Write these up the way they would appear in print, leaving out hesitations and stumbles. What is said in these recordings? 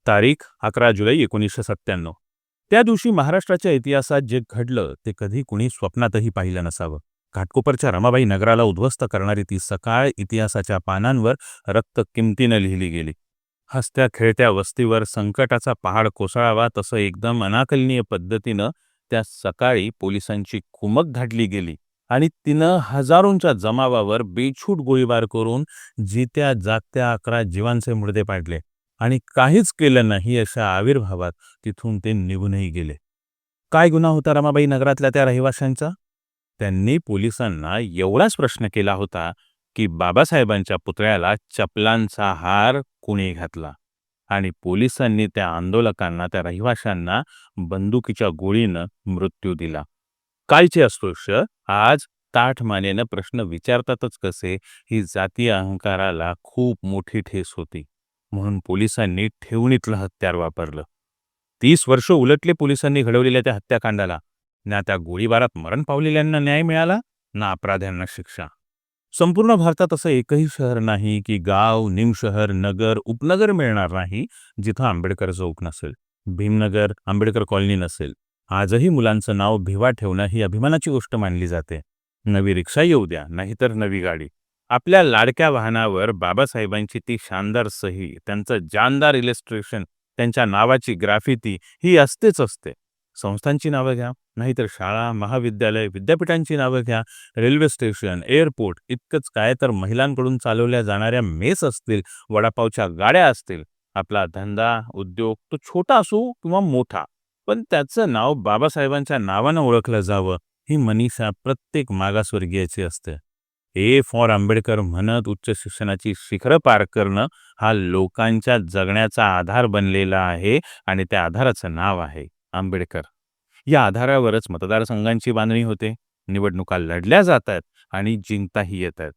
तारीख 11 जुलै 1997. त्या दिवशी महाराष्ट्राच्या इतिहासात जे घडलं ते कधी कुणी स्वप्नातही पाहिलं नसावं. घाटकोपरच्या रमाबाई नगराला उद्ध्वस्त करणारी ती सकाळ इतिहासाच्या पानांवर रक्त किमतीनं लिहिली गेली. हसत्या खेळत्या वस्तीवर संकटाचा पहाड कोसळावा तसं एकदम अनाकलनीय पद्धतीनं त्या सकाळी पोलिसांची कुमक धाडली गेली आणि तिनं हजारोंच्या जमावावर बेछूट गोळीबार करून जित्या जागत्या 11 जीवांचे मुर्दे पाडले आणि काहीच केलं नाही अशा आविर्भावात तिथून ते निघूनही गेले. काय गुन्हा होता रमाबाई नगरातल्या त्या रहिवाशांचा? त्यांनी पोलिसांना एवढाच प्रश्न केला होता की बाबासाहेबांच्या पुतळ्याला चपलांचा हार कुणी घातला, आणि पोलिसांनी त्या आंदोलकांना, त्या रहिवाशांना बंदुकीच्या गोळीनं मृत्यू दिला. कालचे अस्पृश्य आज ताठ मानेनं प्रश्न विचारतातच कसे, ही जातीय अहंकाराला खूप मोठी ठेस होती. म्हणून पोलिसांनी ठेवणीतलं हत्यार वापरलं. 30 वर्ष उलटले पोलिसांनी घडवलेल्या त्या हत्याकांडाला. ना त्या गोळीबारात मरण पावलेल्यांना न्याय मिळाला, ना अपराध्यांना शिक्षा. संपूर्ण भारतात असं एकही शहर नाही की गाव, निमशहर, नगर, उपनगर मिळणार नाही जिथं आंबेडकर चौक नसेल, भीमनगर, आंबेडकर कॉलनी नसेल. आजही मुलांचं नाव भिवा ठेवणं ही अभिमानाची गोष्ट मानली जाते. नवी रिक्षा येऊ द्या, नाहीतर नवी गाडी. आपल्या लाडक्या वाहनावर बाबासाहेबांची ती शानदार सही, त्यांचं जानदार इलस्ट्रेशन, त्यांच्या नावाची ग्राफिती ही असतेच असते. संस्थांची नावं घ्या, नाहीतर शाळा, महाविद्यालय, विद्यापीठांची नावं घ्या, रेल्वे स्टेशन, एअरपोर्ट, इतकंच काय तर महिलांकडून चालवल्या जाणाऱ्या मेस असतील, वडापावच्या गाड्या असतील. आपला धंदा, उद्योग तो छोटा असो किंवा मोठा, पण त्याचं नाव बाबासाहेबांच्या नावानं ओळखलं जावं ही मनीषा प्रत्येक मागासवर्गीयाची असते. ए फॉर आंबेडकर म्हणत उच्च शिक्षणाची शिखरं पार करणं हा लोकांच्या जगण्याचा आधार बनलेला आहे आणि त्या आधाराचं नाव आहे आंबेडकर. या आधारावरच मतदारसंघांची बांधणी होते, निवडणुका लढल्या जात आहेत आणि जिंकताही येत आहेत.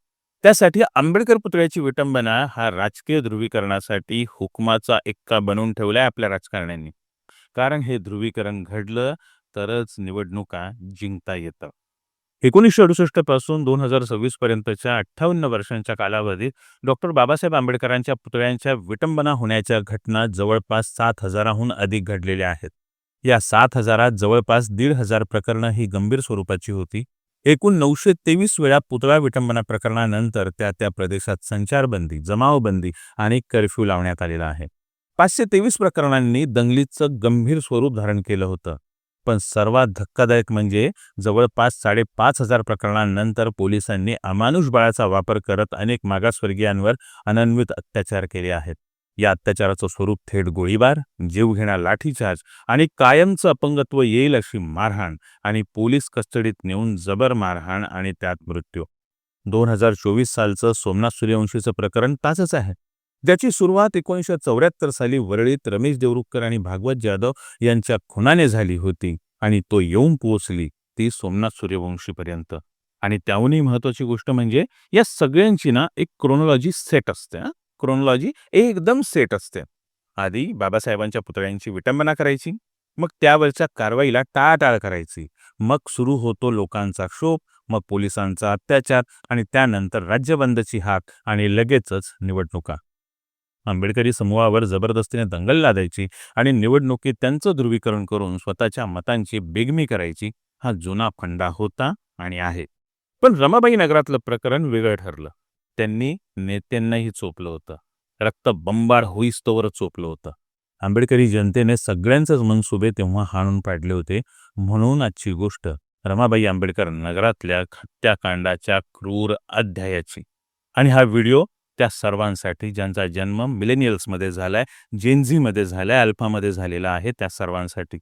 त्यासाठी आंबेडकर पुतळ्याची विटंबना हा राजकीय ध्रुवीकरणासाठी हुकमाचा एक्का बनवून ठेवलाय आपल्या राजकारण्यांनी. कारण हे ध्रुवीकरण घडलं तरच निवडणुका जिंकता येतं. 1968 पासून 2026 पर्यंतच्या 58 वर्षांच्या कालावधीत डॉक्टर बाबासाहेब आंबेडकरांच्या पुतळ्यांच्या विटंबना होण्याच्या घटना जवळपास 7,000हून अधिक घडलेल्या आहेत. या 7,000त जवळपास 1,500 प्रकरणं ही गंभीर स्वरूपाची होती. एकूण 923 वेळा पुतळा विटंबना प्रकरणानंतर त्या प्रदेशात संचारबंदी, जमावबंदी आणि कर्फ्यू लावण्यात आलेला आहे. 523 प्रकरणांनी दंगलीचं गंभीर स्वरूप धारण केलं होतं. पण सर्वात धक्कादायक म्हणजे जवळपास 5,500 प्रकरणांनंतर पोलिसांनी अमानुष बळाचा वापर करत अनेक मागासवर्गीयांवर अनन्वित अत्याचार केले आहेत. या अत्याचाराचं स्वरूप थेट गोळीबार, जीवघेणा लाठीचार्ज आणि कायमचं अपंगत्व येईल अशी मारहाण आणि पोलीस कस्टडीत नेऊन जबर मारहाण आणि त्यात मृत्यू. 2024 सालचं सोमनाथ सूर्यवंशीचं प्रकरण ताजंच आहे, ज्याची सुरुवात 1974 साली वरळीत रमेश देवरुखकर आणि भागवत जाधव यांच्या खुनाने झाली होती आणि तो येऊन पोहोचली ती सोमनाथ सूर्यवंशीपर्यंत. आणि त्याहूनही महत्त्वाची गोष्ट म्हणजे या सगळ्यांची ना एक क्रोनॉलॉजी सेट असते. क्रोनॉलॉजी एकदम सेट असते. आधी बाबासाहेबांच्या पुतळ्यांची विटंबना करायची, मग त्यावरच्या कारवाईला टाळाटाळ करायची, मग सुरू होतो लोकांचा क्षोभ, मग पोलिसांचा अत्याचार आणि त्यानंतर राज्यबंदची हाक आणि लगेचच निवडणुका. आंबेडकरी समूहावर जबरदस्तीने दंगल लादायची आणि निवडणुकीत त्यांचं ध्रुवीकरण करून स्वतःच्या मतांची बेगमी करायची हा जुना फंडा होता आणि आहे. पण रमाबाई नगरातलं प्रकरण वेगळं ठरलं. त्यांनी नेत्यांनाही चोपलं होतं, रक्त बंबाळ होईस्तोवर चोपलं होतं. आंबेडकरी जनतेने सगळ्यांचेच मनसुबे तेव्हा हाणून पाडले होते. म्हणून आजची गोष्ट रमाबाई आंबेडकर नगरातल्या हत्याकांडाच्या क्रूर अध्यायाची. आणि हा व्हिडिओ त्या सर्वांसाठी ज्यांचा जन्म मिलेनियल्समध्ये झालाय, जेनझीमध्ये झालाय, अल्फामध्ये झालेला आहे, त्या सर्वांसाठी.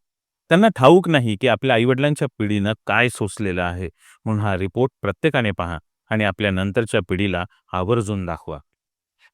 त्यांना ठाऊक नाही की आपल्या आईवडिलांच्या पिढीनं काय सोसलेलं आहे. म्हणून हा रिपोर्ट प्रत्येकाने पहा आणि आपल्या नंतरच्या पिढीला आवर्जून दाखवा.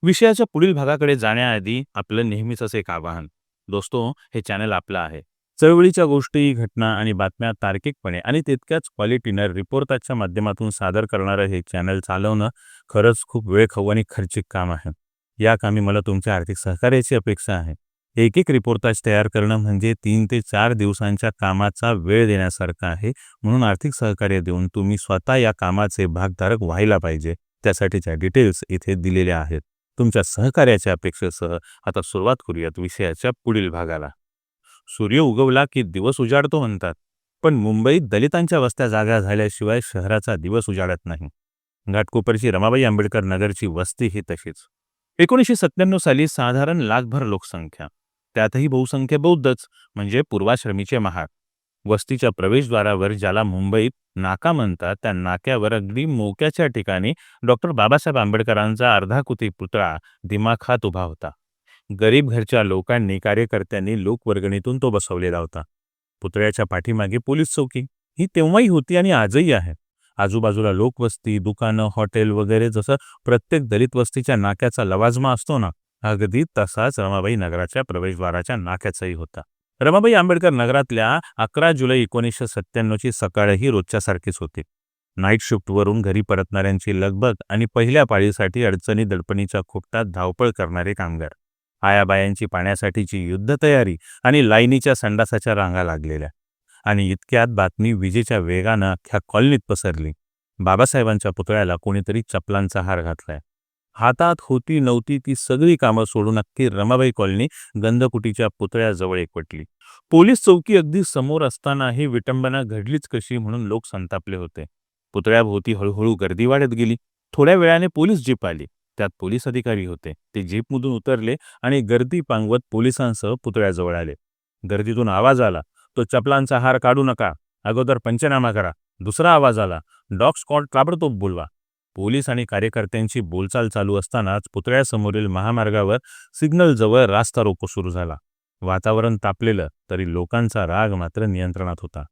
विषयाच्या पुढील भागाकडे जाण्याआधी आपलं नेहमीच एक आवाहन. दोस्तो, हे चॅनल आपलं आहे. चळवळीच्या गोष्टी, घटना आणि बातम्या तार्किकपणे आणि तितक्याच क्वालिटीनं रिपोर्टाच्या माध्यमातून सादर करणारं हे चॅनल चालवणं खरंच खूप वेळखाऊ आणि खर्चिक काम आहे. या कामी मला तुमच्या आर्थिक सहकार्याची अपेक्षा आहे. एक रिपोर्टाज तयार करणं म्हणजे 3 ते 4 दिवसांच्या कामाचा वेळ देण्यासारखं आहे. म्हणून आर्थिक सहकार्य देऊन तुम्ही स्वतः या कामाचे भागधारक व्हायला पाहिजे. त्यासाठीच्या डिटेल्स इथे दिलेल्या आहेत. तुमच्या सहकार्याच्या अपेक्षेसह आता सुरुवात करूयात विषयाच्या पुढील भागाला. सूर्य उगवला की दिवस उजाडतो म्हणतात, पण मुंबईत दलितांच्या वस्त्या जागा झाल्याशिवाय शहराचा दिवस उजाडत नाही. घाटकोपरची रमाबाई आंबेडकर नगरची वस्ती ही तशीच. 1997 साली साधारण लाखभर लोकसंख्या, त्यातही बहुसंख्य बौद्धच, म्हणजे पूर्वाश्रमीचे महार. वस्तीच्या प्रवेशद्वारावर, ज्याला मुंबईत नाका म्हणतात, त्या नाक्यावर अगदी मोक्याच्या ठिकाणी डॉक्टर बाबासाहेब आंबेडकरांचा अर्धाकृती पुतळा दिमाखात उभा होता. गरीब घरच्या लोकांनी, कार्यकर्त्यांनी लोकवर्गणीतून तो बसवलेला होता. पुतळ्याच्या पाठीमागे पोलीस चौकी ही तेव्हाही होती आणि आजही आहे. आजूबाजूला लोकवस्ती, दुकानं, हॉटेल वगैरे, जसं प्रत्येक दलित वस्तीच्या नाक्याचा लवाजमा असतो ना, अगदी तसाच रमाबाई नगराच्या प्रवेशद्वाराच्या नाक्याचाही होता. रमाबाई आंबेडकर नगरातल्या 11 जुलै 1997ची सकाळही रोजच्यासारखीच होती. नाईट शिफ्टवरून घरी परतणाऱ्यांची लगबग आणि पहिल्या पाळीसाठी अडचणी दडपणीच्या खोपटात धावपळ करणारे कामगार, आयाबायांची पाण्यासाठीची युद्धतयारी आणि लाईनीच्या संडासाच्या रांगा लागलेल्या. आणि इतक्यात बातमी विजेच्या वेगानं अख्ख्या कॉलनीत पसरली. बाबासाहेबांच्या पुतळ्याला कोणीतरी चपलांचा हार घातलाय. हातात होती नव्हती ती सगळी कामं सोडून अख्खी रमाबाई कॉलनी गंधकुटीच्या पुतळ्याजवळ एकवटली. पोलीस चौकी अगदी समोर असतानाही विटंबना घडलीच कशी म्हणून लोक संतापले होते. पुतळ्याभोवती हळूहळू गर्दी वाढत गेली. थोड्या वेळाने पोलीस जीप आली. त्यात पोलीस अधिकारी होते. ते जीपमधून उतरले आणि गर्दी पांगवत पोलिसांसह पुतळ्याजवळ आले. गर्दीतून आवाज आला, तो चपलांचा हार काढू नका, अगोदर पंचनामा करा. दुसरा आवाज आला, डॉग स्क्वॉड ताबडतोब बोलवा. पोलीस आणि कार्यकर्त्यांची बोलचाल चालू असतानाच पुतळ्यासमोरील महामार्गावर सिग्नलजवळ रास्ता रोको सुरू झाला. वातावरण तापलेलं तरी लोकांचा राग मात्र नियंत्रणात होता.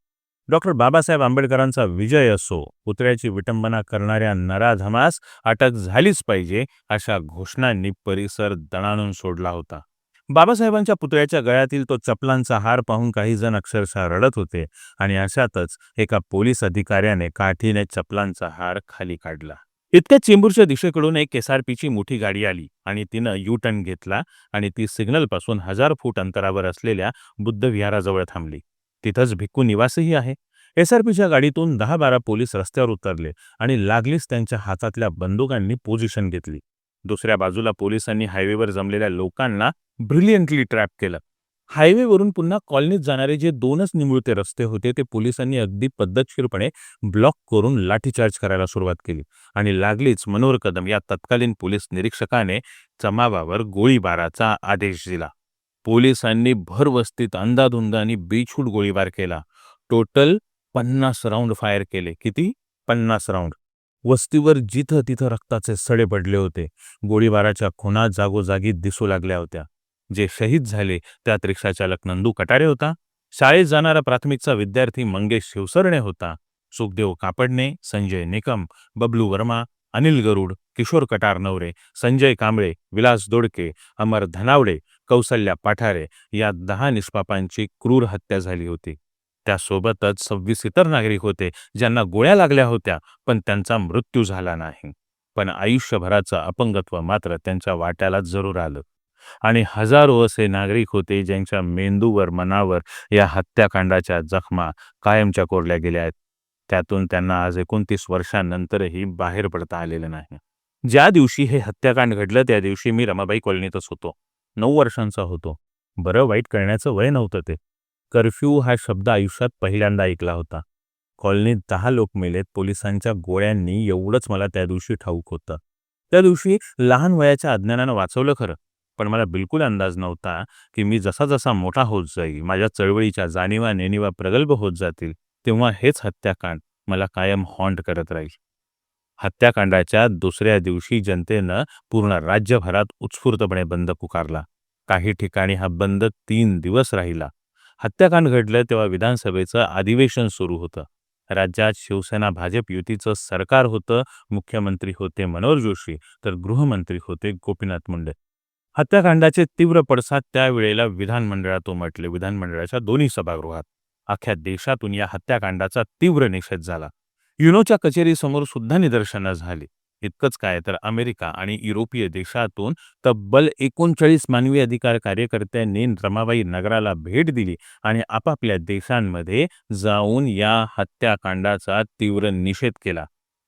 डॉक्टर बाबासाहेब आंबेडकरांचा विजय असो, पुतळ्याची विटंबना करणाऱ्या नराधमास अटक झालीच पाहिजे, अशा घोषणांनी परिसर दणाणून सोडला होता. बाबासाहेबांच्या पुतळ्याच्या गळ्यातील तो चपलांचा हार पाहून काही जण अक्षरशः रडत होते आणि अशातच एका पोलीस अधिकाऱ्याने काठीने चपलांचा हार खाली काढला. इतक्या चेंबूरच्या दिशेकडून एक एसआरपीची मोठी गाडी आली आणि तिनं यू टर्न घेतला आणि ती सिग्नलपासून 1000 फूट अंतरावर असलेल्या बुद्ध विहाराजवळ थांबली. तिथंच भिक्खू निवासही आहे. एसआरपीच्या गाडीतून 10-12 पोलीस रस्त्यावर उतरले आणि लागलीच त्यांच्या हातातल्या बंदुकांनी पोझिशन घेतली. दुसऱ्या बाजूला पोलिसांनी हायवेवर जमलेल्या लोकांना ब्रिलियंटली ट्रॅप केलं. हायवेवरून पुन्हा कॉलनीत जाणारे जे 2च निमुळते रस्ते होते, ते पोलिसांनी अगदी पद्धतशीरपणे ब्लॉक करून लाठीचार्ज करायला सुरुवात केली आणि लागलीच मनोहर कदम या तत्कालीन पोलीस निरीक्षकाने जमावावर गोळीबाराचा आदेश दिला. पोलिसांनी भरवस्तीत अंदाधुंद आणि बेछूट गोळीबार केला. टोटल 50 राऊंड फायर केले. किती? 50 राऊंड. वस्तीवर जिथं तिथं रक्ताचे सडे पडले होते. गोळीबाराच्या खुणा जागोजागी दिसू लागल्या होत्या. जे शहीद झाले त्यात रिक्षाचालक नंदू कटारे होता, शाळेत जाणारा प्राथमिकचा विद्यार्थी मंगेश शिवसरणे होता, सुखदेव कापडणे, संजय निकम, बबलू वर्मा, अनिल गरुड, किशोर कटारनवरे, संजय कांबळे, विलास दोडके, अमर धनावडे, कौसल्या पाठारे या 10 निष्पापांची क्रूर हत्या झाली होती. त्यासोबतच 26 इतर नागरिक होते ज्यांना गोळ्या लागल्या होत्या, पण त्यांचा मृत्यू झाला नाही. पण आयुष्यभराचं अपंगत्व मात्र त्यांच्या वाट्याला जरूर आलं. आणि हजारो असे नागरिक होते ज्यांच्या मेंदूवर, मनावर या हत्याकांडाच्या जखमा कायमच्या कोरल्या गेल्या आहेत. त्यातून त्यांना आज 29 वर्षांनंतरही बाहेर पडता आलेलं नाही. ज्या दिवशी हे हत्याकांड घडलं त्या दिवशी मी रमाबाई कॉलनीतच होतो. 9 वर्षांचा होतो. बरं वाईट करण्याचं वय नव्हतं ते. कर्फ्यू हा शब्द आयुष्यात पहिल्यांदा ऐकला होता. कॉलनीत 10 लोक मेलेत पोलिसांच्या गोळ्यांनी, एवढंच मला त्या दिवशी ठाऊक होतं. त्या दिवशी लहान वयाच्या अज्ञानानं वाचवलं खरं, पण मला बिलकुल अंदाज नव्हता की मी जसा जसा मोठा होत जाईल, माझ्या चळवळीच्या जाणीवा नेणीवा प्रगल्भ होत जातील, तेव्हा हेच हत्याकांड मला कायम हॉन्ट करत राहील. हत्याकांडाच्या दुसऱ्या दिवशी जनतेनं पूर्ण राज्यभरात उत्स्फूर्तपणे बंद पुकारला. काही ठिकाणी हा बंद 3 दिवस राहिला. हत्याकांड घडलं तेव्हा विधानसभेचं अधिवेशन सुरू होतं. राज्यात शिवसेना भाजप युतीचं सरकार होतं. मुख्यमंत्री होते मनोहर जोशी, तर गृहमंत्री होते गोपीनाथ मुंडे. हत्याकांडाचे तीव्र पडसाद त्यावेळेला विधानमंडळात उमटले. विधानमंडळाच्या दोन्ही सभागृहात अख्ख्या देशातून या हत्याकांडाचा तीव्र निषेध झाला. युनोच्या कचेरीसमोर सुद्धा निदर्शनं झाली. इतकंच काय, तर अमेरिका आणि युरोपीय देशातून तब्बल 39 मानवी अधिकार कार्यकर्त्यांनी रमाबाई नगराला भेट दिली आणि आपापल्या देशांमध्ये जाऊन या हत्याकांडाचा तीव्र निषेध केला.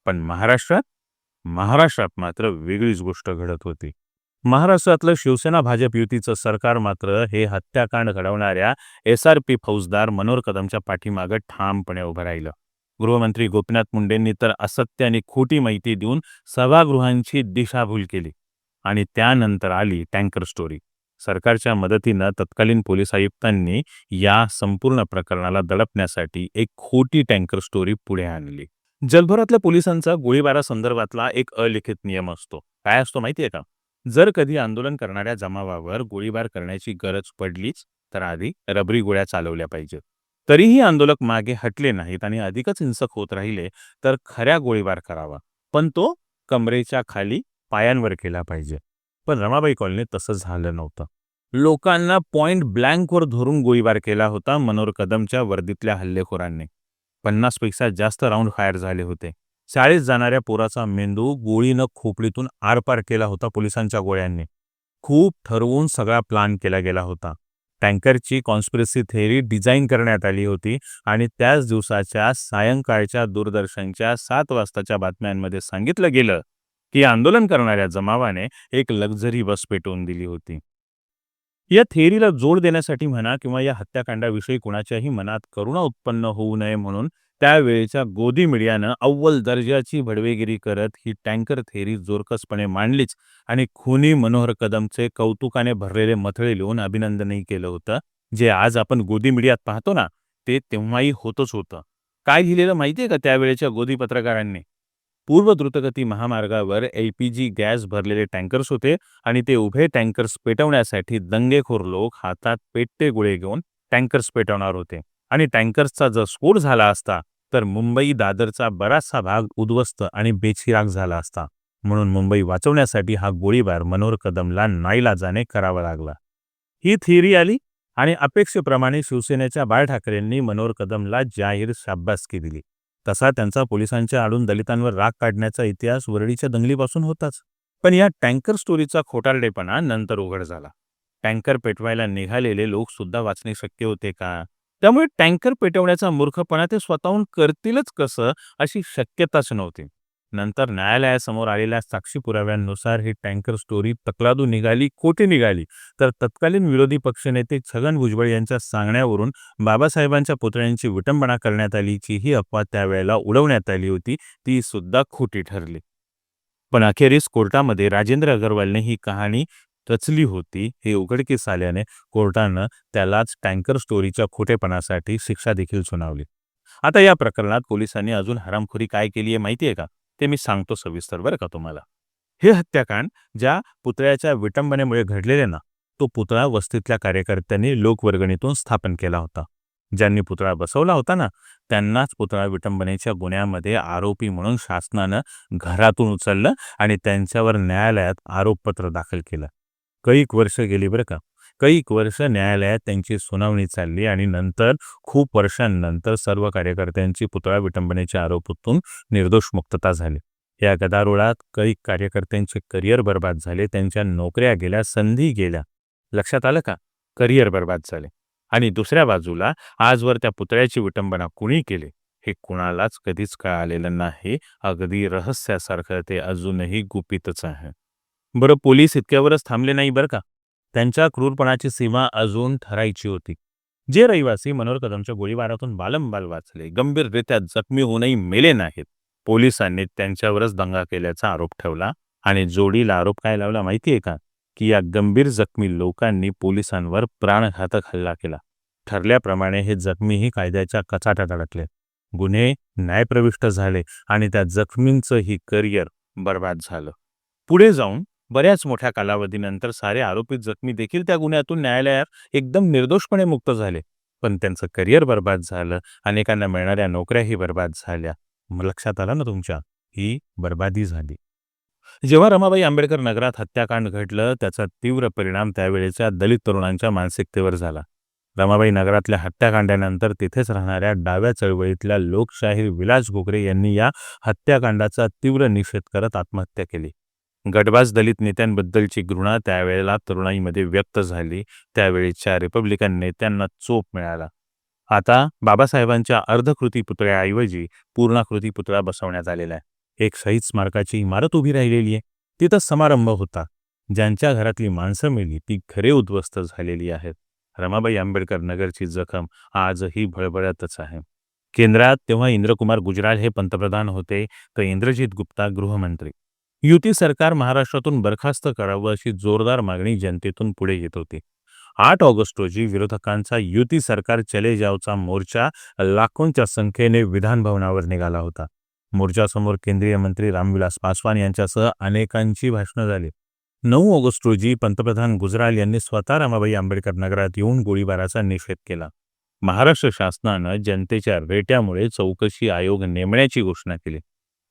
पण महाराष्ट्रात मात्र वेगळीच गोष्ट घडत होती. महाराष्ट्रातलं शिवसेना भाजप युतीचं सरकार मात्र हे हत्याकांड घडवणाऱ्या SRP फौजदार मनोहर कदमच्या पाठीमागं ठामपणे उभं राहिलं. गृहमंत्री गोपीनाथ मुंडेंनी तर असत्य आणि खोटी माहिती देऊन सभागृहांची दिशाभूल केली. आणि त्यानंतर आली टँकर स्टोरी. सरकारच्या मदतीनं तत्कालीन पोलीस आयुक्तांनी या संपूर्ण प्रकरणाला दडपण्यासाठी एक खोटी टँकर स्टोरी पुढे आणली. जगभरातल्या पोलिसांचा गोळीबारासंदर्भातला एक अलिखित नियम असतो. काय असतो माहितीये का? जर कधी आंदोलन करणाऱ्या जमावावर गोळीबार करण्याची गरज पडलीच तर आधी रबरी गोळ्या चालवल्या पाहिजेत. तरीही आंदोलक मागे हटले नाहीत आणि अधिकच हिंसक होत राहिले तर खऱ्या गोळीबार करावा, पण तो कमरेच्या खाली पायांवर केला पाहिजे. पण रमाबाई कॉलनीत तसं झालं नव्हतं. लोकांना पॉइंट ब्लँकवर धरून गोळीबार केला होता मनोहर कदमच्या वर्दीतल्या हल्लेखोरांनी. 50 पेक्षा जास्त राऊंड फायर झाले होते. शाळेत जाणाऱ्या पोराचा मेंदू गोळीनं खोपडीतून आरपार केला होता पोलिसांच्या गोळ्यांनी. खूप ठरवून सगळा प्लान केला गेला होता. टँकरची कॉन्स्पिरसी थेअरी डिझाईन करण्यात आली होती आणि त्याच दिवसाच्या सायंकाळच्या दूरदर्शनच्या 7 वाजताच्या बातम्यांमध्ये सांगितलं गेलं की आंदोलन करणाऱ्या जमावाने एक लक्झरी बस पेटवून दिली होती. या थेअरीला जोड देण्यासाठी म्हणा किंवा या हत्याकांडाविषयी कुणाच्याही मनात करुणा उत्पन्न होऊ नये म्हणून त्यावेळेच्या गोदी मीडियानं अव्वल दर्जाची भडवेगिरी करत ही टँकर थेअरी जोरकसपणे मांडलीच आणि खुनी मनोहर कदमचे कौतुकाने भरलेले मथळे लिहून अभिनंदनही केलं होतं. जे आज आपण गोदी मीडियात पाहतो ना, ते तेव्हाही होतच होतं. काय लिहिलेलं माहितीये का त्यावेळेच्या गोदी पत्रकारांनी? पूर्व द्रुतगती महामार्गावर LPG गॅस भरलेले टँकर्स होते आणि ते उभे टँकर्स पेटवण्यासाठी दंगेखोर लोक हातात पेटते गोळे घेऊन टँकर्स पेटवणार होते. आणि टँकर्सचा जर स्फोट झाला असता तर मुंबई दादरचा बराचसा भाग उद्ध्वस्त आणि बेचिराख झाला असता. म्हणून मुंबई वाचवण्यासाठी हा गोळीबार मनोहर कदमला नाईलाजाने करावा लागला. ही थिअरी आली आणि अपेक्षेप्रमाणे शिवसेनेच्या बाळ ठाकरेंनी मनोहर कदमला जाहीर शाब्बासकी दिली. तसा त्यांचा पोलिसांच्या आडून दलितांवर राग काढण्याचा इतिहास वरळीच्या दंगलीपासून होताच. पण या टँकर स्टोरीचा खोटारडेपणा नंतर उघड झाला. टँकर पेटवायला निघालेले लोक सुद्धा वाचणे शक्य होते का? त्यामुळे टँकर पेटवण्याचा मूर्खपणा ते स्वतःहून करतीलच कसं अशी शक्यताच नव्हती. नंतर न्यायालयासमोर आलेल्या साक्षी पुराव्यांनुसार ही टँकर स्टोरी तकलादू निघाली, खोटी निघाली. तर तत्कालीन विरोधी पक्षनेते छगन भुजबळ यांच्या सांगण्यावरून बाबासाहेबांच्या पुतळ्यांची विटंबना करण्यात आलीची ही अफवा त्यावेळेला उडवण्यात आली होती, ती सुद्धा खोटी ठरली. पण अखेरीस कोर्टामध्ये राजेंद्र अगरवालने ही कहाणी रचली होती हे उघडकीस आल्याने कोर्टानं त्यालाच टँकर स्टोरीच्या खोटेपणासाठी शिक्षा देखील सुनावली. आता या प्रकरणात पोलिसांनी अजून हरामखोरी काय केली आहे माहितीये का? ते मी सांगतो सविस्तर बरं का तुम्हाला. हे हत्याकांड ज्या पुतळ्याच्या विटंबनेमुळे घडलेले ना, तो पुतळा वस्तीतल्या कार्यकर्त्यांनी लोकवर्गणीतून स्थापन केला होता. ज्यांनी पुतळा बसवला होता ना, त्यांनाच पुतळा विटंबनेच्या गुन्ह्यामध्ये आरोपी म्हणून शासनानं घरातून उचललं आणि त्यांच्यावर न्यायालयात आरोपपत्र दाखल केलं. कैक वर्ष गेली बरं का. कैक वर्ष न्यायालयात त्यांची सुनावणी चालली आणि नंतर खूप वर्षांनंतर सर्व कार्यकर्त्यांची पुतळा विटंबनेच्या आरोपातून निर्दोष मुक्तता झाली. या गदारोळात कैक कार्यकर्त्यांचे करिअर बर्बाद झाले, त्यांच्या नोकऱ्या गेल्या, संधी गेल्या. लक्षात आलं का? करिअर बर्बाद झाले. आणि दुसऱ्या बाजूला आजवर त्या पुतळ्याची विटंबना कुणी केली हे कुणालाच कधीच कळालेलं नाही. अगदी रहस्यासारखं ते अजूनही गुपितच आहे. बरं, पोलीस इतक्यावरच थांबले नाही बरं का. त्यांच्या क्रूरपणाची सीमा अजून ठरायची होती. जे रहिवासी मनोहर कदमच्या गोळीबारातून बालंबाल वाचले, गंभीररित्या जखमी होऊनही मेले नाहीत, पोलिसांनी त्यांच्यावरच दंगा केल्याचा आरोप ठेवला आणि जोडीला आरोप काय लावला माहितीये का? की या गंभीर जखमी लोकांनी पोलिसांवर प्राणघातक हल्ला केला. ठरल्याप्रमाणे हे जखमीही कायद्याच्या कचाट्यात अडकले. गुन्हे न्यायप्रविष्ट झाले आणि त्या जखमींचंही करिअर बर्बाद झालं. पुढे जाऊन बऱ्याच मोठ्या कालावधीनंतर सारे आरोपित जखमी देखील त्या गुन्ह्यातून न्यायालयात एकदम निर्दोषपणे मुक्त झाले. पण त्यांचं करिअर बर्बाद झालं, अनेकांना मिळणाऱ्या नोकऱ्याही बर्बाद झाल्या. लक्षात आलं ना तुमच्या? ही बर्बादी झाली. जेव्हा रमाबाई आंबेडकर नगरात हत्याकांड घडलं त्याचा तीव्र परिणाम त्यावेळेच्या दलित तरुणांच्या मानसिकतेवर झाला. रमाबाई नगरातल्या हत्याकांडानंतर तिथेच राहणाऱ्या डाव्या चळवळीतल्या लोकशाहीर विलास घोगरे यांनी या हत्याकांडाचा तीव्र निषेध करत आत्महत्या केली. गटबाज दलित नेत्यांबद्दलची घृणा त्यावेळेला तरुणाईमध्ये व्यक्त झाली. त्यावेळेच्या रिपब्लिकन नेत्यांना चोप मिळाला. आता बाबासाहेबांच्या अर्धकृती पुतळ्याऐवजी पूर्णाकृती पुतळा बसवण्यात आलेला आहे. एक शहीद स्मारकाची इमारत उभी राहिलेली आहे. तिथं समारंभ होता. ज्यांच्या घरातली माणसं मेली ती घरे उद्ध्वस्त झालेली आहेत. रमाबाई आंबेडकर नगरची जखम आजही भळभळतच आहे. केंद्रात तेव्हा इंद्रकुमार गुजराल हे पंतप्रधान होते, तर इंद्रजित गुप्ता गृहमंत्री. युती सरकार महाराष्ट्रातून बरखास्त करावं अशी जोरदार मागणी जनतेतून पुढे येत होती. 8 ऑगस्ट रोजी विरोधकांचा युती सरकार चले जावचा मोर्चा लाखोंच्या संख्येने विधान भवनावर निघाला होता. मोर्चासमोर केंद्रीय मंत्री रामविलास पासवान यांच्यासह अनेकांची भाषणं झाली. 9 ऑगस्ट रोजी पंतप्रधान गुजराल यांनी स्वतः रमाबाई आंबेडकर नगरात येऊन गोळीबाराचा निषेध केला. महाराष्ट्र शासनानं जनतेच्या रेट्यामुळे चौकशी आयोग नेमण्याची घोषणा केली.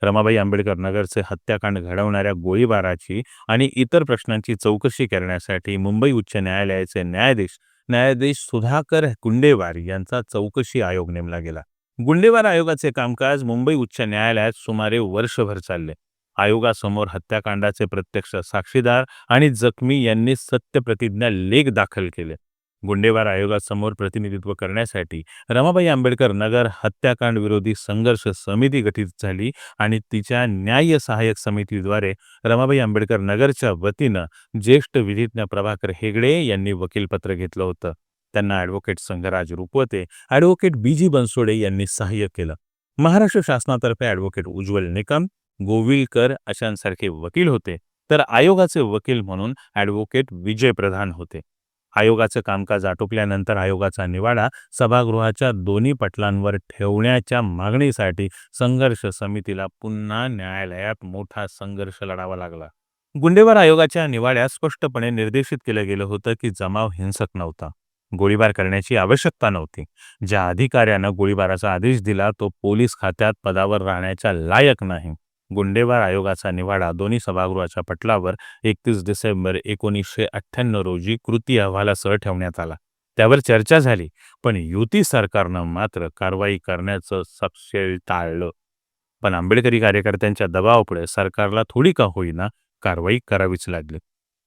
रमाबाई आंबेडकर नगरचे हत्याकांड घडवणाऱ्या गोळीबाराची आणि इतर प्रश्नांची चौकशी करण्यासाठी मुंबई उच्च न्यायालयाचे न्यायाधीश सुधाकर गुंडेवार यांचा चौकशी आयोग नेमला गेला. गुंडेवार आयोगाचे कामकाज मुंबई उच्च न्यायालयात सुमारे वर्षभर चालले. आयोगासमोर हत्याकांडाचे प्रत्यक्ष साक्षीदार आणि जखमी यांनी सत्यप्रतिज्ञा लेख दाखल केले. गुंडेवार आयोगासमोर प्रतिनिधित्व करण्यासाठी रमाबाई आंबेडकर नगर हत्याकांड विरोधी संघर्ष समिती गठीत झाली आणि तिच्या न्याय सहाय्यक समितीद्वारे रमाबाई आंबेडकर नगरच्या वतीनं ज्येष्ठ विधिज्ञ प्रभाकर हेगडे यांनी वकीलपत्र घेतलं होतं. त्यांना advocate Sangharaj Rupwate, advocate B G. Bansode यांनी सहाय्य केलं. महाराष्ट्र शासनातर्फे ॲडव्होकेट उज्ज्वल निकम, गोविलकर अशांसारखे वकील होते, तर आयोगाचे वकील म्हणून ॲडव्होकेट विजय प्रधान होते. आयोगाचं कामकाज आटोपल्यानंतर आयोगाचा निवाडा सभागृहाच्या दोन्ही पटलांवर ठेवण्याच्या मागणीसाठी संघर्ष समितीला पुन्हा न्यायालयात मोठा संघर्ष लढावा लागला. गुंडेवार आयोगाच्या निवाड्यात स्पष्टपणे निर्देशित केलं गेलं होतं की जमाव हिंसक नव्हता, गोळीबार करण्याची आवश्यकता नव्हती. ज्या अधिकाऱ्यानं गोळीबाराचा आदेश दिला तो पोलीस खात्यात पदावर राहण्याच्या लायक नाही. गुंडेवार आयोगाचा निवाडा दोन्ही सभागृहाच्या पटलावर 31 डिसेंबर 1998 रोजी कृती अहवालासह ठेवण्यात आला. त्यावर चर्चा झाली, पण युती सरकारनं मात्र कारवाई करण्याचं सपशेल टाळलं. पण आंबेडकरी कार्यकर्त्यांच्या दबावापुढे सरकारला थोडी का होईना कारवाई करावीच लागली.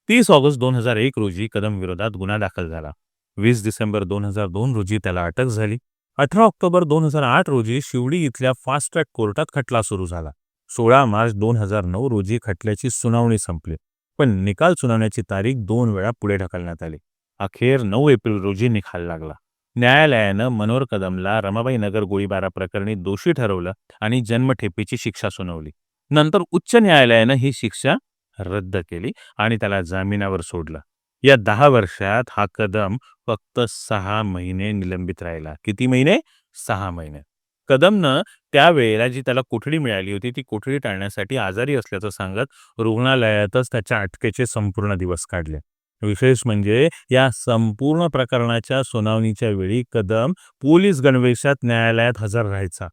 30 ऑगस्ट 2001 रोजी कदम विरोधात गुन्हा दाखल झाला. 20 डिसेंबर 2002 रोजी त्याला अटक झाली. 18 ऑक्टोबर 2008 रोजी शिवडी इथल्या फास्ट ट्रॅक कोर्टात खटला सुरू झाला. 16 मार्च 2009 रोजी खटल्याची सुनावणी संपली, पण निकाल सुनावण्याची तारीख 2 वेळा पुढे ढकलण्यात आली. अखेर 9 एप्रिल रोजी निकाल लागला. न्यायालयानं मनोहर कदमला रमाबाई नगर गोळीबारा प्रकरणी दोषी ठरवलं आणि जन्मठेपेची शिक्षा सुनावली. नंतर उच्च न्यायालयानं ही शिक्षा रद्द केली आणि त्याला जामिनावर सोडलं. या 10 वर्षात हा कदम फक्त 6 महिने निलंबित राहिला. किती महिने? 6 महिने. कदमनं त्यावेळेला जी त्याला कोठडी मिळाली होती ती कोठडी टाळण्यासाठी आजारी असल्याचं सांगत रुग्णालयातच त्याच्या अटकेचे संपूर्ण दिवस काढले. विशेष म्हणजे या संपूर्ण प्रकरणाच्या सुनावणीच्या वेळी कदम पोलीस गणवेशात न्यायालयात हजर राहायचा.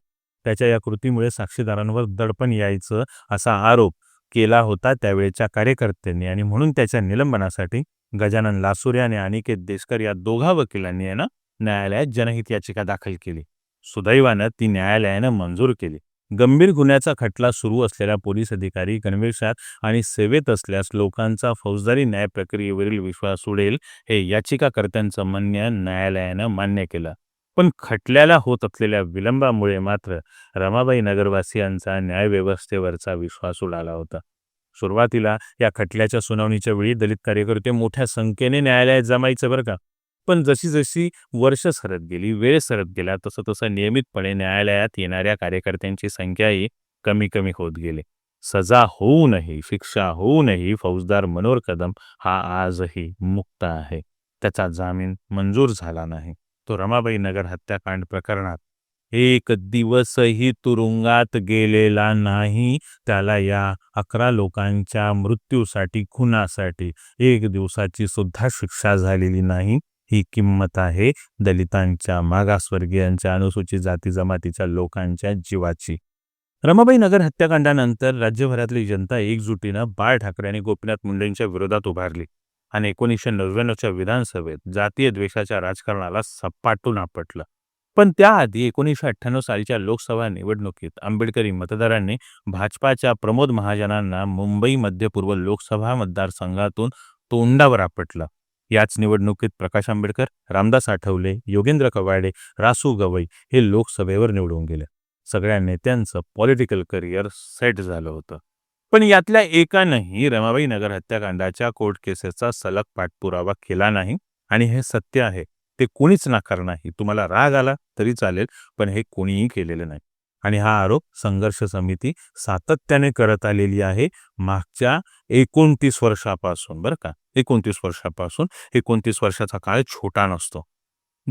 त्याच्या या कृतीमुळे साक्षीदारांवर दडपण यायचं असा आरोप केला होता त्यावेळेच्या कार्यकर्त्यांनी आणि म्हणून त्याच्या निलंबनासाठी गजानन लासुरे आणि अनिकेत देशकर या दोघा वकिलांनी न्यायालयात जनहित याचिका दाखल केली. सुदैवानं ती न्यायालयानं मंजूर केली. गंभीर गुन्ह्याचा खटला सुरू असलेला पोलीस अधिकारी गणवेशात आणि सेवेत असल्यास लोकांचा फौजदारी न्याय प्रक्रियेवरील विश्वास उडेल हे याचिकाकर्त्यांचं म्हणणं न्यायालयानं मान्य केलं. पण खटल्याला होत असलेल्या विलंबामुळे मात्र रमाबाई नगरवासियांचा न्यायव्यवस्थेवरचा विश्वास उडाला होता. सुरुवातीला या खटल्याच्या सुनावणीच्या वेळी दलित कार्यकर्ते मोठ्या संख्येने न्यायालयात जमायचे बरं का. पण जशी जशी वर्ष सरत गेली, वेळ सरत गेला, तसं तसं नियमितपणे न्यायालयात येणाऱ्या कार्यकर्त्यांची संख्याही कमी कमी होत गेली. सजा होऊनही, शिक्षा होऊनही फौजदार मनोहर कदम हा आजही मुक्त आहे. त्याचा जामीन मंजूर झाला नाही. तो रमाबाई नगर हत्याकांड प्रकरणात एक दिवसही तुरुंगात गेलेला नाही. त्याला या 11 लोकांच्या मृत्यूसाठी, खुनासाठी 1 दिवसाची सुद्धा शिक्षा झालेली नाही. ही किंमत आहे दलितांच्या, मागासवर्गीयांच्या, अनुसूचित जाती जमातीच्या लोकांच्या जीवाची. रमाबाई नगर हत्याकांडानंतर राज्यभरातली जनता एकजुटीनं बाळ ठाकरे आणि गोपीनाथ मुंडेंच्या विरोधात उभारली आणि 1999च्या विधानसभेत जातीय द्वेषाच्या राजकारणाला सपाटून आपटलं. पण त्याआधी 1998 सालच्या लोकसभा निवडणुकीत आंबेडकरी मतदारांनी भाजपाच्या प्रमोद महाजनांना मुंबई मध्य पूर्व लोकसभा मतदारसंघातून तोंडावर आपटलं. याच निवडणुकीत प्रकाश आंबेडकर, रामदास आठवले, योगेंद्र कवाडे, रासू गवई हे लोकसभेवर निवडून गेले. सगळ्या नेत्यांचं पॉलिटिकल करिअर सेट झालं होतं. पण यातल्या एकानंही रमाबाई नगर हत्याकांडाच्या कोर्ट केसेसचा सलग पाठपुरावा केला नाही आणि हे सत्य आहे. ते कोणीच नाकारलं नाही. तुम्हाला राग आला तरी चालेल, पण हे कोणीही केलेलं नाही. आणि हा आरोप संघर्ष समिती सातत्याने करत आलेली आहे मागच्या 29 वर्षापासून बरं का. 29 वर्षापासून. 29 वर्षाचा काळ छोटा नसतो.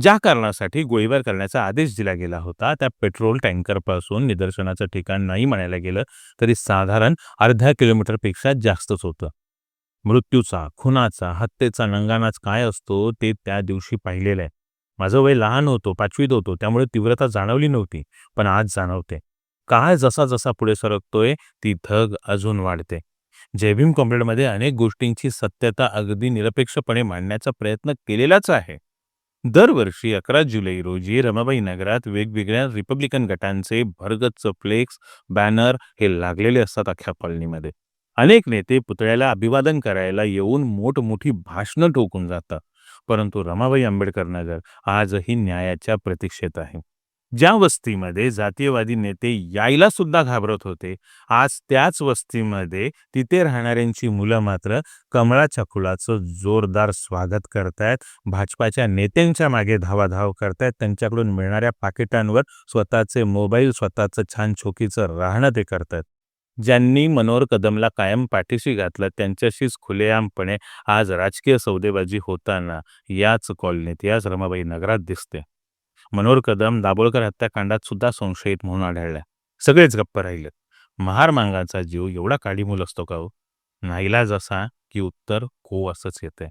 ज्या कारणासाठी गोळीबार करण्याचा आदेश दिला गेला होता, त्या पेट्रोल टँकरपासून निदर्शनाचं ठिकाण नाही म्हणायला गेलं तरी साधारण अर्ध्या किलोमीटरपेक्षा जास्तच होतं. मृत्यूचा, खुनाचा, हत्येचा नंगानाच काय असतो ते त्या दिवशी पाहिलेलं आहे. माझं वय लहान होतं, 5वीत होतो, त्यामुळे तीव्रता जाणवली नव्हती, पण आज जाणवते. काळ जसा जसा पुढे सरकतोय ती धग अजून वाढते. जय भीम कॉम्रेडमध्ये अनेक गोष्टींची सत्यता अगदी निरपेक्षपणे मांडण्याचा प्रयत्न केलेलाच आहे. दरवर्षी 11 जुलै रोजी रमाबाई नगरात वेगवेगळ्या रिपब्लिकन गटांचे भरगच्च फ्लेक्स, बॅनर हे लागलेले असतात अख्ख्या कॉलनीमध्ये. अनेक नेते पुतळ्याला अभिवादन करायला येऊन मोठमोठी भाषणं ठोकून जातात. परंतु रमाबाई आंबेडकर नगर आजही न्यायाच्या प्रतीक्षेत आहे. ज्या वस्तीमध्ये जातीयवादी नेते यायला सुद्धा घाबरत होते, आज त्याच वस्तीमध्ये तिथे राहणाऱ्यांची मुलं मात्र कमळाच्या फुलाचं जोरदार स्वागत करतायत. भाजपाच्या नेत्यांच्या मागे धावाधाव करतायत. त्यांच्याकडून मिळणाऱ्या पाकिटांवर स्वतःचे मोबाईल, स्वतःचं छान शोकीचं राहणं ते करतायत. ज्यांनी मनोहर कदमला कायम पाठीशी घातलं त्यांच्याशीच खुलेआमपणे आज राजकीय सौदेबाजी होताना याच कॉलनीत, याच रमाबाई नगरात दिसते. मनोहर कदम दाभोळकर हत्याकांडात सुद्धा संशयित म्हणून आढळल्या. सगळेच गप्प राहिलेत. महार मांगाचा जीव एवढा काडीमूल असतो का हो? नाईलाज असा की उत्तर हो असंच येतंय.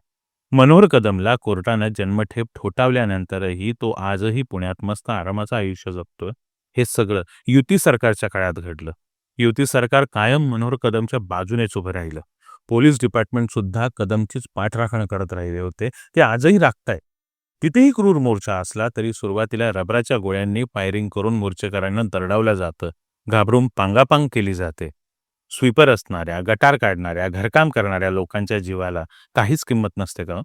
मनोहर कदमला कोर्टानं जन्मठेप ठोठावल्यानंतरही तो आजही पुण्यात मस्त आरामाचं आयुष्य जगतोय. हे सगळं युती सरकारच्या काळात घडलं. युती सरकार कायम मनोहर कदमच्या बाजूनेच उभं राहिलं. पोलीस डिपार्टमेंट सुद्धा कदमचीच पाठराखण करत राहिले होते. ते आजही राखतायत. तिथेही क्रूर मोर्चा असला तरी सुरुवातीला रबराच्या गोळ्यांनी फायरिंग करून मोर्चेकऱ्यांना दरडावलं जातं. घाबरून पांगापांग केली जाते. स्वीपर असणाऱ्या, गटार काढणाऱ्या, घरकाम करणाऱ्या लोकांच्या जीवाला काहीच किंमत नसते का?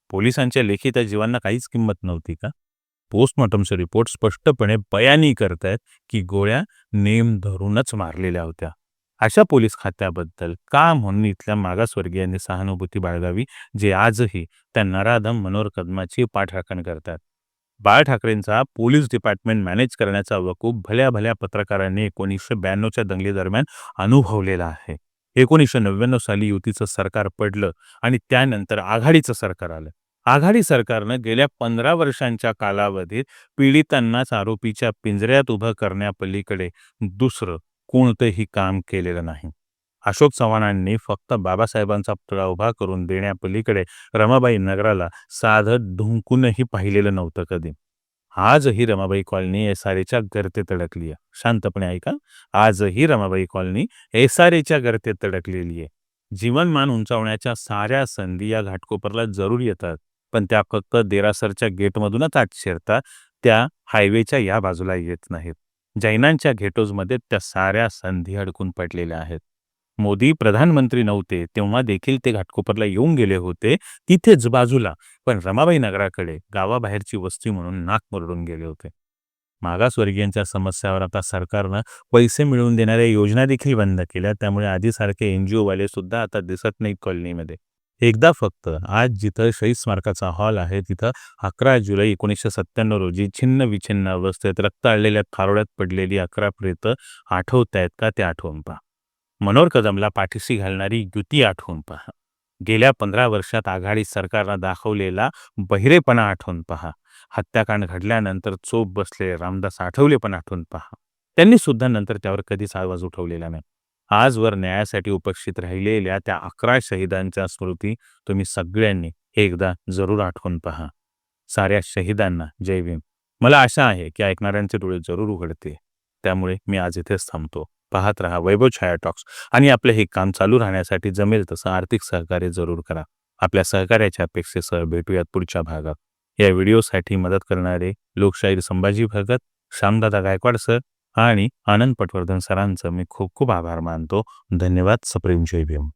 पोलिसांच्या लेखी त्या जीवांना काहीच किंमत नव्हती का? पोस्टमॉर्टमचे रिपोर्ट स्पष्टपणे बयानी करतायत की गोळ्या नेम धरूनच मारलेल्या होत्या. अशा पोलीस खात्याबद्दल का म्हणून इथल्या मागासवर्गीयांनी सहानुभूती बाळगावी, जे आजही त्या नराधम मनोहर कदमाची पाठराखण करतात. बाळ ठाकरेंचा पोलीस डिपार्टमेंट मॅनेज करण्याचा वकूफ भल्या भल्या पत्रकारांनी 1992च्या दंगलीदरम्यान अनुभवलेला आहे. 1999 साली युतीचं सरकार पडलं आणि त्यानंतर आघाडीचं सरकार आलं. आघाडी सरकारनं गेल्या 15 वर्षांच्या कालावधीत पीडितांनाच आरोपीच्या पिंजऱ्यात उभं करण्यापलीकडे दुसरं कोणतंही काम केलेलं नाही. अशोक चव्हाणांनी फक्त बाबासाहेबांचा पुतळा उभा करून देण्यापलीकडे रमाबाई नगराला साधं ढुंकूनही पाहिलेलं नव्हतं कधी. आजही रमाबाई कॉलनी एसआरएच्या गर्तेत अडकली आहे. शांतपणे ऐका. आजही रमाबाई कॉलनी एसआरएच्या गर्तेत अडकलेली आहे. जीवनमान उंचावण्याच्या साऱ्या संधी या घाटकोपरला जरूर येतात, पण त्या फक्त देरासरच्या गेटमधूनच आत शिरतात. त्या हायवेच्या या बाजूला येत नाहीत. जैनांच्या घेटोजमध्ये त्या साऱ्या संधी अडकून पडलेल्या आहेत. मोदी प्रधानमंत्री नव्हते तेव्हा देखील ते घाटकोपरला येऊन गेले होते, तिथेच बाजूला, पण रमाबाई नगराकडे गावाबाहेरची वस्ती म्हणून नाक मुरडून गेले होते. मागासवर्गीयांच्या समस्यावर आता सरकारनं पैसे मिळवून देणाऱ्या योजना देखील बंद केल्या. त्यामुळे आधीसारखे NGO वाले सुद्धा आता दिसत नाहीत कॉलनीमध्ये. एकदा फक्त आज जिथं शहीद स्मारकाचा हॉल आहे तिथं 11 जुलै 1997 रोजी छिन्न विछिन्न अवस्थेत रक्त आलेल्या खारोड्यात पडलेली 11 प्रेतं आठवतायत का ते आठवून पहा. मनोहर कदमला पाठीशी घालणारी युती आठवून पहा. गेल्या 15 वर्षात आघाडी सरकारनं दाखवलेला बहिरेपणा आठवून पहा. हत्याकांड घडल्यानंतर चोप बसलेले रामदास आठवले पण आठवून पहा. त्यांनी सुद्धा नंतर त्यावर कधीच आवाज उठवलेला नाही. आजवर न्यायासाठी उपस्थित राहिलेल्या त्या 11 शहीदांच्या स्मृती तुम्ही सगळ्यांनी एकदा जरूर आठवून पहा. साऱ्या शहीदांना जय भीम. मला आशा आहे की ऐकणाऱ्यांचे डोळे जरूर उघडतील. त्यामुळे मी आज इथेच थांबतो. पाहत रहा वैभव छाया टॉक्स आणि आपले हे काम चालू राहण्यासाठी जमेल तसं आर्थिक सहकार्य जरूर करा. आपल्या सहकार्याच्या अपेक्षेसह भेटूयात पुढच्या भागात. या व्हिडिओसाठी मदत करणारे लोकशाहीर संभाजी भगत, श्यामदादा गायकवाड सर आणि आनंद पटवर्धन सरांचं मी खूप खूप आभार मानतो. धन्यवाद. सप्रेम जय भीम.